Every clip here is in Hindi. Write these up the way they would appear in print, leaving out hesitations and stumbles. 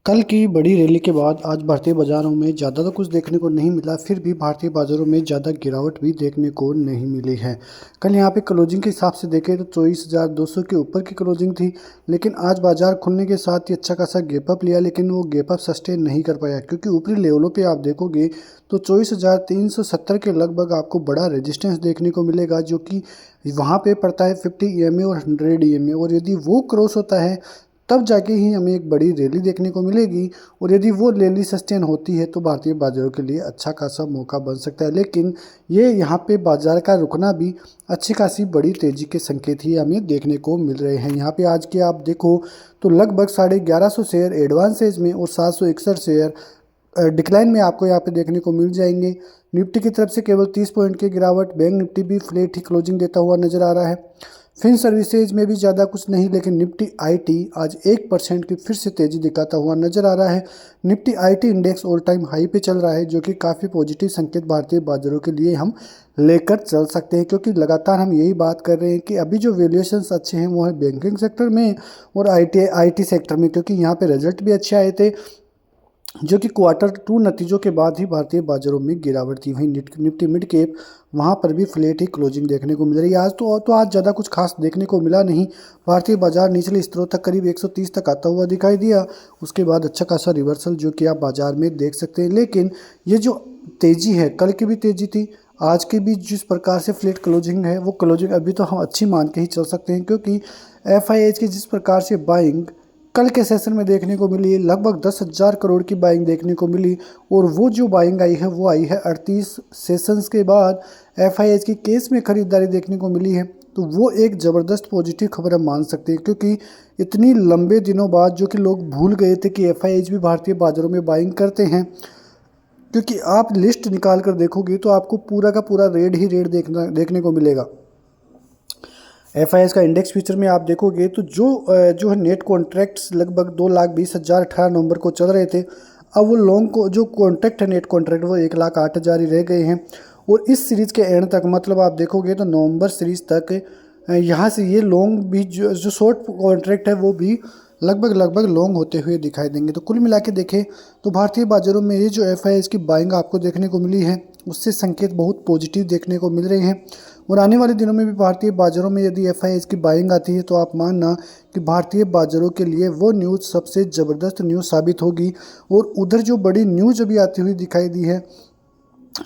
कल की बड़ी रैली के बाद आज भारतीय बाजारों में ज़्यादा तो कुछ देखने को नहीं मिला। फिर भी भारतीय बाजारों में ज़्यादा गिरावट भी देखने को नहीं मिली है। कल यहाँ पे क्लोजिंग के हिसाब से देखें तो 24,200 के ऊपर की क्लोजिंग थी। लेकिन आज बाजार खुलने के साथ ही अच्छा खासा गैप अप लिया, लेकिन वो गैप अप सस्टेन नहीं कर पाया, क्योंकि ऊपरी लेवलों पे आप देखोगे तो 24,370 के लगभग आपको बड़ा रेजिस्टेंस देखने को मिलेगा, जो कि वहाँ पे पड़ता है 50 EMA और 100 EMA। और यदि वो क्रॉस होता है तब जाके ही हमें एक बड़ी रैली देखने को मिलेगी। और यदि वो रैली सस्टेन होती है तो भारतीय बाजारों के लिए अच्छा खासा मौका बन सकता है। लेकिन ये यहाँ पे बाजार का रुकना भी अच्छी खासी बड़ी तेजी के संकेत ही हमें देखने को मिल रहे हैं। यहाँ पे आज के आप देखो तो लगभग 1150 शेयर एडवांस एज में और 761 शेयर डिक्लाइन में आपको यहाँ पे देखने को मिल जाएंगे। निफ्टी की तरफ से केवल 30 पॉइंट की गिरावट, बैंक निफ्टी भी फ्लैट ही क्लोजिंग देता हुआ नजर आ रहा है। फिन सर्विसेज में भी ज़्यादा कुछ नहीं, लेकिन निफ्टी आईटी आज 1% की फिर से तेजी दिखाता हुआ नजर आ रहा है। Nifty IT index all time high पे चल रहा है, जो कि काफ़ी पॉजिटिव संकेत भारतीय बाजारों के लिए हम लेकर चल सकते हैं, क्योंकि लगातार हम यही बात कर रहे हैं कि अभी जो वैल्यूएशंस अच्छे हैं वो है बैंकिंग सेक्टर में और आईटी सेक्टर में, क्योंकि यहाँ पे रिजल्ट भी अच्छे आए थे, जो कि Q2 नतीजों के बाद ही भारतीय बाजारों में गिरावट थी। वहीं निफ्टी मिड कैप वहाँ पर भी फ्लैट ही क्लोजिंग देखने को मिल रही है। आज तो आज ज़्यादा कुछ खास देखने को मिला नहीं। भारतीय बाजार निचले स्तरों तक करीब 130 तक आता हुआ दिखाई दिया। उसके बाद अच्छा खासा रिवर्सल जो कि आप बाजार में देख सकते हैं। लेकिन ये जो तेज़ी है, कल की भी तेज़ी थी, आज की भी जिस प्रकार से फ्लैट क्लोजिंग है, वो क्लोजिंग अभी तो हम अच्छी मान के ही चल सकते हैं, क्योंकि FIH की जिस प्रकार से बाइंग कल के सेशन में देखने को मिली, लगभग 10,000 करोड़ की बाइंग देखने को मिली। और वो जो बाइंग आई है वो आई है 38 सेशंस के बाद। FIH की केस में खरीदारी देखने को मिली है, तो वो एक ज़बरदस्त पॉजिटिव खबर हम मान सकते हैं, क्योंकि इतनी लंबे दिनों बाद जो कि लोग भूल गए थे कि FIH भी भारतीय बाजारों में बाइंग करते हैं। क्योंकि आप लिस्ट निकाल कर देखोगे तो आपको पूरा का पूरा रेड ही रेड देखने को मिलेगा। FIS का इंडेक्स फ्यूचर में आप देखोगे तो जो है नेट कॉन्ट्रैक्ट्स लगभग 2,20,000 18 नवंबर को चल रहे थे। अब वो लॉन्ग को जो कॉन्ट्रैक्ट है, नेट कॉन्ट्रैक्ट, वो 1,08,000 ही रह गए हैं। और इस सीरीज़ के एंड तक, मतलब आप देखोगे तो नवंबर सीरीज़ तक यहाँ से ये लॉन्ग भी जो शॉर्ट कॉन्ट्रैक्ट है वो भी लगभग लॉन्ग होते हुए दिखाई देंगे। तो कुल मिला के देखें तो भारतीय बाजारों में ये जो FIS की बाइंग आपको देखने को मिली है, उससे संकेत बहुत पॉजिटिव देखने को मिल रहे हैं। और आने वाले दिनों में भी भारतीय बाजारों में यदि FIS की बाइंग आती है तो आप मानना कि भारतीय बाजारों के लिए वो न्यूज़ सबसे ज़बरदस्त न्यूज़ साबित होगी। और उधर जो बड़ी न्यूज़ अभी आती हुई दिखाई दी है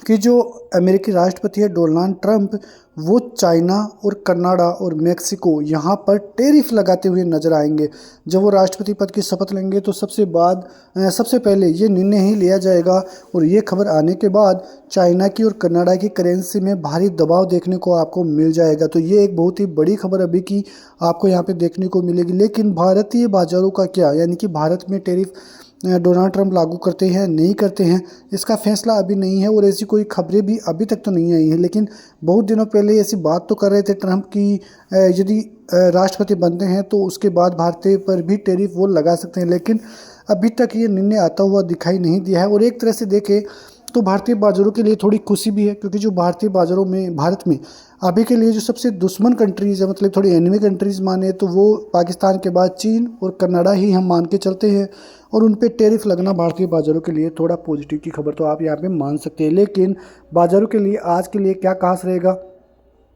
कि जो अमेरिकी राष्ट्रपति है डोनाल्ड ट्रंप, वो चाइना और कनाडा और मेक्सिको यहाँ पर टैरिफ लगाते हुए नजर आएंगे। जब वो राष्ट्रपति पद की शपथ लेंगे तो सबसे पहले ये निर्णय ही लिया जाएगा। और ये खबर आने के बाद चाइना की और कनाडा की करेंसी में भारी दबाव देखने को आपको मिल जाएगा। तो ये एक बहुत ही बड़ी खबर अभी की आपको यहाँ पे देखने को मिलेगी। लेकिन भारतीय बाजारों का क्या, यानी कि भारत में टैरिफ डोनाल्ड ट्रंप लागू करते हैं नहीं करते हैं, इसका फैसला अभी नहीं है। और ऐसी कोई खबरें भी अभी तक तो नहीं आई हैं। लेकिन बहुत दिनों पहले ऐसी बात तो कर रहे थे ट्रंप की यदि राष्ट्रपति बनते हैं तो उसके बाद भारतीय पर भी टैरिफ वो लगा सकते हैं। लेकिन अभी तक ये निर्णय आता हुआ दिखाई नहीं दिया है। और एक तरह से देखें तो भारतीय बाजारों के लिए थोड़ी खुशी भी है, क्योंकि जो भारतीय बाजारों में भारत में अभी के लिए जो सबसे दुश्मन कंट्रीज़ है, मतलब थोड़ी एनिमी कंट्रीज़ माने तो वो पाकिस्तान के बाद चीन और कनाडा ही हम मान के चलते हैं। और उन पे टैरिफ लगना भारतीय बाजारों के लिए थोड़ा पॉजिटिव की खबर तो आप यहाँ पे मान सकते हैं। लेकिन बाजारों के लिए आज के लिए क्या खास रहेगा,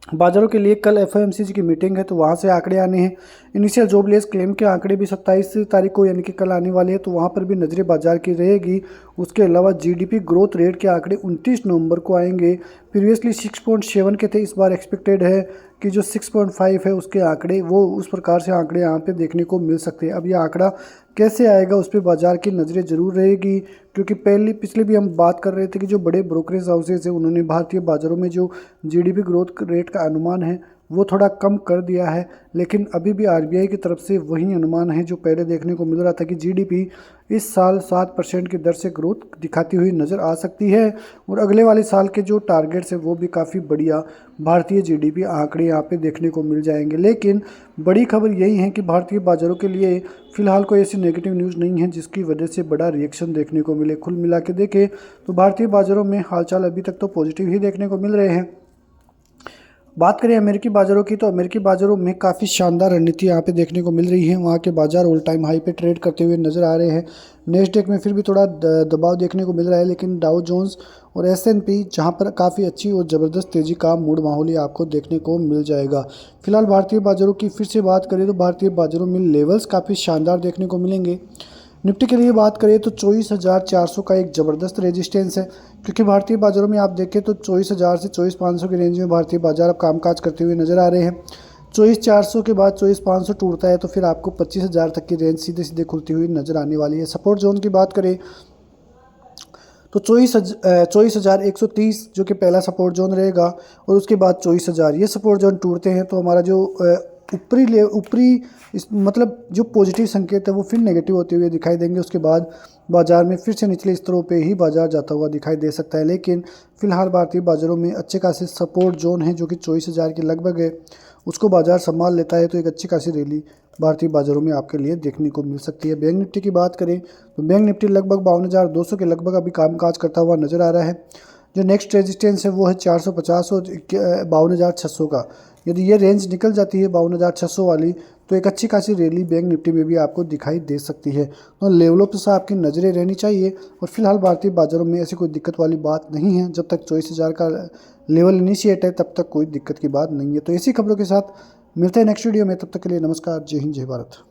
बाजारों के लिए कल FOMC की मीटिंग है तो वहाँ से आंकड़े आने हैं। इनिशियल जॉबलेस क्लेम के आंकड़े भी 27 तारीख को यानी कि कल आने वाले हैं, तो वहाँ पर भी नजरें बाजार की रहेगी। उसके अलावा GDP ग्रोथ रेट के आंकड़े 29 नवंबर को आएंगे। प्रीवियसली 6.7 के थे, इस बार एक्सपेक्टेड है कि जो 6.5 है उसके आंकड़े, वो उस प्रकार से आंकड़े यहाँ पे देखने को मिल सकते हैं। अब ये आंकड़ा कैसे आएगा उस पर बाजार की नज़रें जरूर रहेगी, क्योंकि पिछले भी हम बात कर रहे थे कि जो बड़े ब्रोकरेज हाउसेज हैं उन्होंने भारतीय बाजारों में जो GDP ग्रोथ रेट का अनुमान है वो थोड़ा कम कर दिया है। लेकिन अभी भी RBI की तरफ से वही अनुमान है जो पहले देखने को मिल रहा था कि GDP इस साल 7% की दर से ग्रोथ दिखाती हुई नज़र आ सकती है। और अगले वाले साल के जो टारगेट्स हैं वो भी काफ़ी बढ़िया भारतीय GDP आंकड़े यहाँ पे देखने को मिल जाएंगे। लेकिन बड़ी खबर यही है कि भारतीय बाजारों के लिए फ़िलहाल कोई ऐसी नेगेटिव न्यूज़ नहीं है जिसकी वजह से बड़ा रिएक्शन देखने को मिले। कुल मिला के देखें तो भारतीय बाजारों में हालचाल अभी तक तो पॉजिटिव ही देखने को मिल रहे हैं। बात करें अमेरिकी बाज़ारों की, तो अमेरिकी बाज़ारों में काफ़ी शानदार रणनीति यहाँ पे देखने को मिल रही है। वहाँ के बाज़ार ऑल टाइम हाई पे ट्रेड करते हुए नज़र आ रहे हैं। नेस्डेक में फिर भी थोड़ा दबाव देखने को मिल रहा है, लेकिन डाउ जोन्स और S&P जहाँ पर काफ़ी अच्छी और ज़बरदस्त तेज़ी का मूड माहौल ही आपको देखने को मिल जाएगा। फिलहाल भारतीय बाज़ारों की फिर से बात करें तो भारतीय बाज़ारों में लेवल्स काफ़ी शानदार देखने को मिलेंगे। निफ्टी के लिए बात करें तो 24,400 का एक ज़बरदस्त रेजिस्टेंस है, क्योंकि भारतीय बाज़ारों में आप देखें तो 24,000 से 24,500 की रेंज में भारतीय बाज़ार अब कामकाज करते हुए नज़र आ रहे हैं। 24,400 के बाद 24,500 टूटता है तो फिर आपको 25,000 तक की रेंज सीधे सीधे खुलती हुई नज़र आने वाली है। सपोर्ट जोन की बात करें तो 24,130 जो कि पहला सपोर्ट जोन रहेगा, और उसके बाद 24,000 ये सपोर्ट जोन टूटते हैं तो हमारा जो ऊपरी इस मतलब जो पॉजिटिव संकेत है वो फिर नेगेटिव होते हुए दिखाई देंगे। उसके बाद बाजार में फिर से निचले स्तरों पे ही बाजार जाता हुआ दिखाई दे सकता है, लेकिन फिलहाल भारतीय बाज़ारों में अच्छे खासे सपोर्ट जोन है जो कि 24,000 के लगभग है। उसको बाजार संभाल लेता है तो एक अच्छी खासी रैली भारतीय बाज़ारों में आपके लिए देखने को मिल सकती है। बैंक निफ्टी की बात करें तो बैंक निफ्टी लगभग 52,200 के लगभग अभी कामकाज करता हुआ नज़र आ रहा है। जो नेक्स्ट रेजिस्टेंस है वो है 450 और 52,600 का। यदि ये रेंज निकल जाती है 52,600 वाली, तो एक अच्छी खासी रैली बैंक निफ्टी में भी आपको दिखाई दे सकती है। तो लेवलों पर से आपकी नज़रें रहनी चाहिए, और फिलहाल भारतीय बाज़ारों में ऐसी कोई दिक्कत वाली बात नहीं है। जब तक 24,000 का लेवल इनिशिएट है तब तक कोई दिक्कत की बात नहीं है। तो ऐसी खबरों के साथ मिलते हैं नेक्स्ट वीडियो में, तब तक के लिए नमस्कार, जय हिंद, जय भारत।